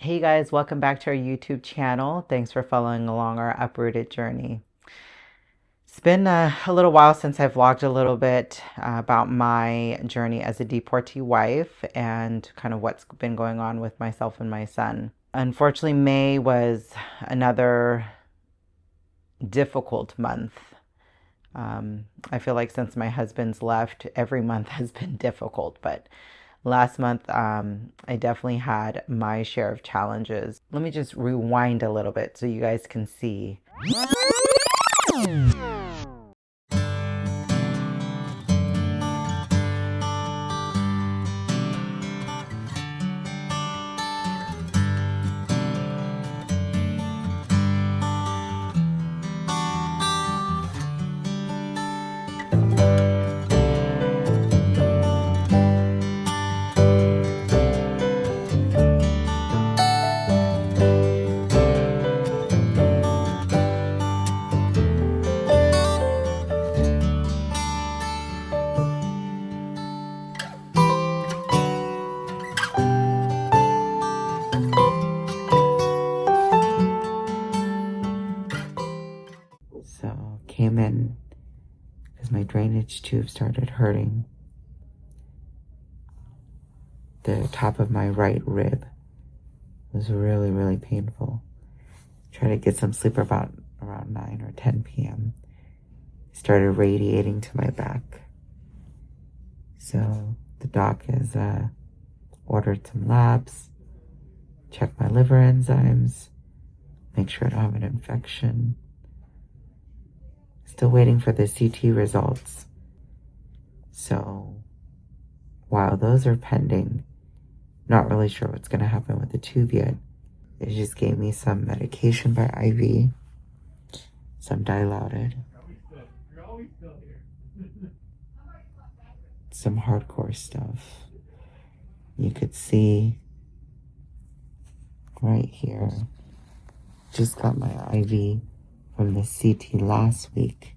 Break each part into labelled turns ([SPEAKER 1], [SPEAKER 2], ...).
[SPEAKER 1] Hey guys, welcome back to our YouTube channel. Thanks for following along our Uprooted journey. It's been a little while since I vlogged a little bit about my journey as a deportee wife and kind of what's been going on with myself and my son. Unfortunately, May was another difficult month. I feel like since my husband's left, every month has been difficult, but last month, I definitely had my share of challenges. Let me just rewind a little bit so you guys can see. So came in because my drainage tube started hurting. The top of my right rib was really painful. Tried to get some sleep about around 9 or 10 p.m. It started radiating to my back. So the doc has ordered some labs, check my liver enzymes, make sure I don't have an infection. Still waiting for the CT results. So while those are pending, not really sure what's going to happen with the tube yet. They just gave me some medication by IV, some dilaudid, some hardcore stuff. You could see right here, just got my IV from the CT last week,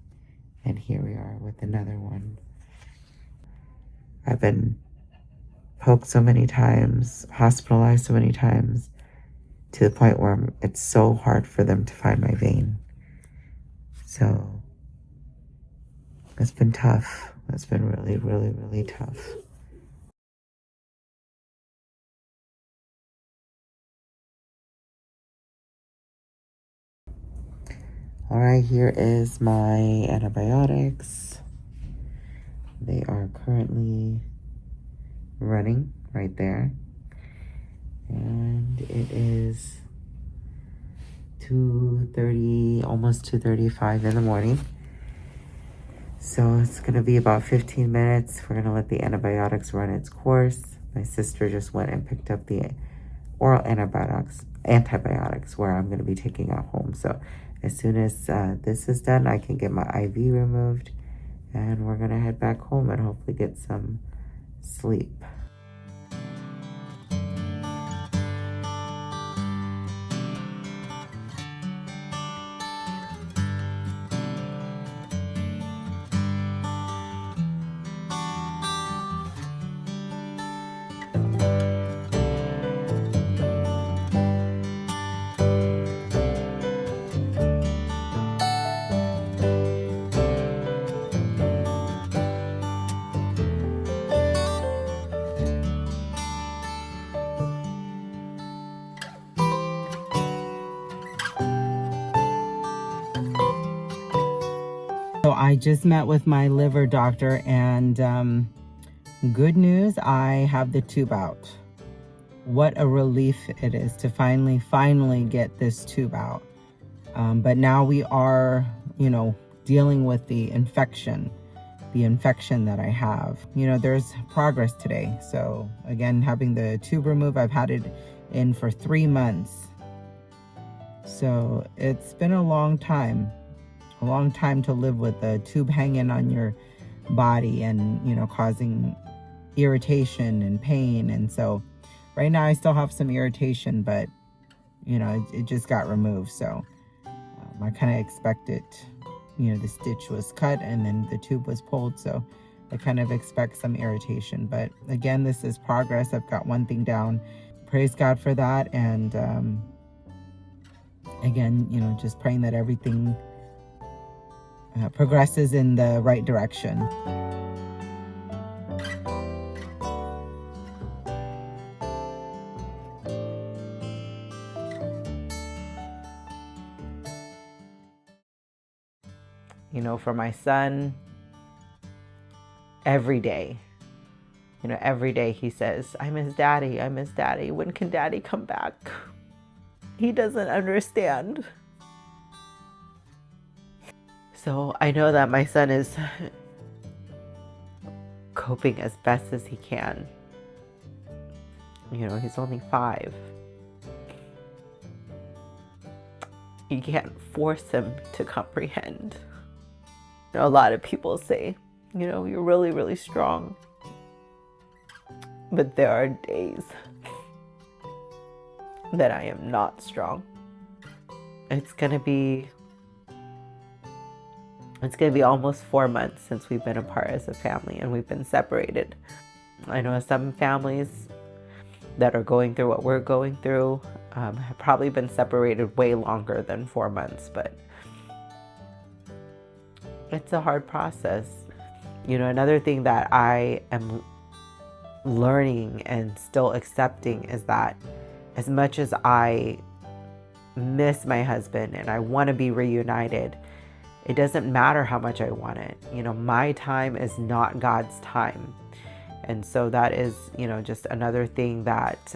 [SPEAKER 1] and here we are with another one. I've been poked so many times, hospitalized so many times, to the point where it's so hard for them to find my vein. So it's been tough. It's been really tough. All right, here is my antibiotics. They are currently running right there. And it is 2:30, almost 2:35 in the morning. So it's going to be about 15 minutes. We're going to let the antibiotics run its course. My sister just went and picked up the oral antibiotics where I'm going to be taking at home. So as soon as this is done, I can get my IV removed, and we're going to head back home and hopefully get some sleep. So I just met with my liver doctor, and good news, I have the tube out. What a relief it is to finally get this tube out. But now we are, dealing with the infection that I have. There's progress today. So again, having the tube removed, I've had it in for 3 months. So it's been a long time to live with the tube hanging on your body and, causing irritation and pain. And so right now I still have some irritation, but, it just got removed. So I kind of expected, the stitch was cut and then the tube was pulled. So I kind of expect some irritation. But again, this is progress. I've got one thing down. praise God for that. And again, just praying that everything progresses in the right direction. For my son, every day he says, I miss daddy, I miss daddy. When can daddy come back? He doesn't understand. So I know that my son is coping as best as he can. He's only 5. You can't force him to comprehend. A lot of people say, you're really, really strong. But there are days that I am not strong. It's gonna be almost 4 months since we've been apart as a family and we've been separated. I know some families that are going through what we're going through have probably been separated way longer than 4 months, but it's a hard process. Another thing that I am learning and still accepting is that as much as I miss my husband and I want to be reunited, it doesn't matter how much I want it. My time is not God's time. And so that is, just another thing that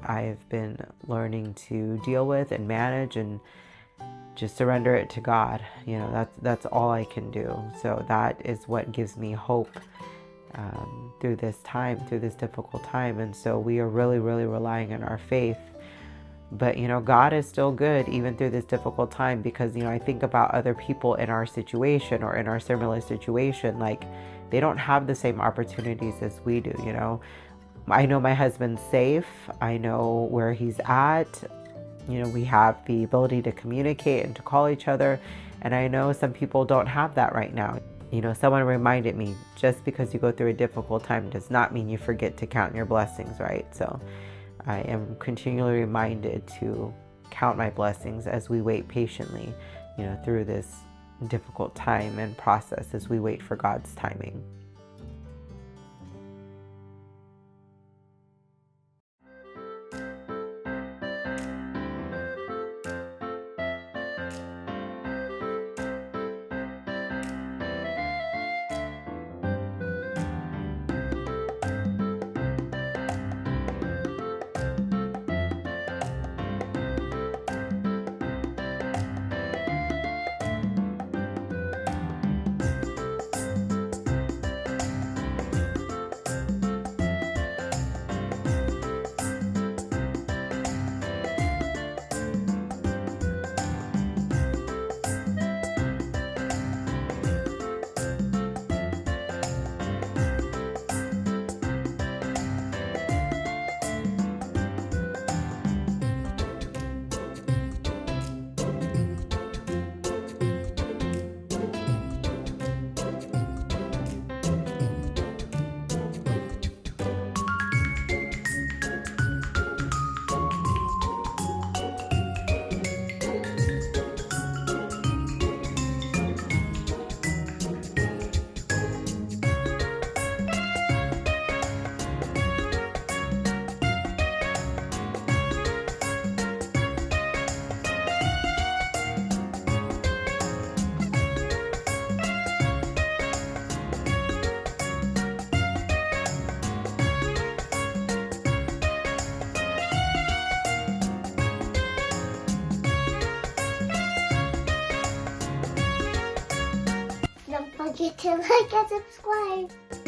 [SPEAKER 1] I've been learning to deal with and manage and just surrender it to God. That's all I can do. So that is what gives me hope through this difficult time. And so we are really, really relying on our faith. But, God is still good even through this difficult time, because, I think about other people in our situation or in our similar situation, like they don't have the same opportunities as we do. I know my husband's safe. I know where he's at. We have the ability to communicate and to call each other. And I know some people don't have that right now. Someone reminded me, just because you go through a difficult time does not mean you forget to count your blessings, right? So I am continually reminded to count my blessings as we wait patiently, through this difficult time and process as we wait for God's timing.
[SPEAKER 2] Don't forget to like and subscribe.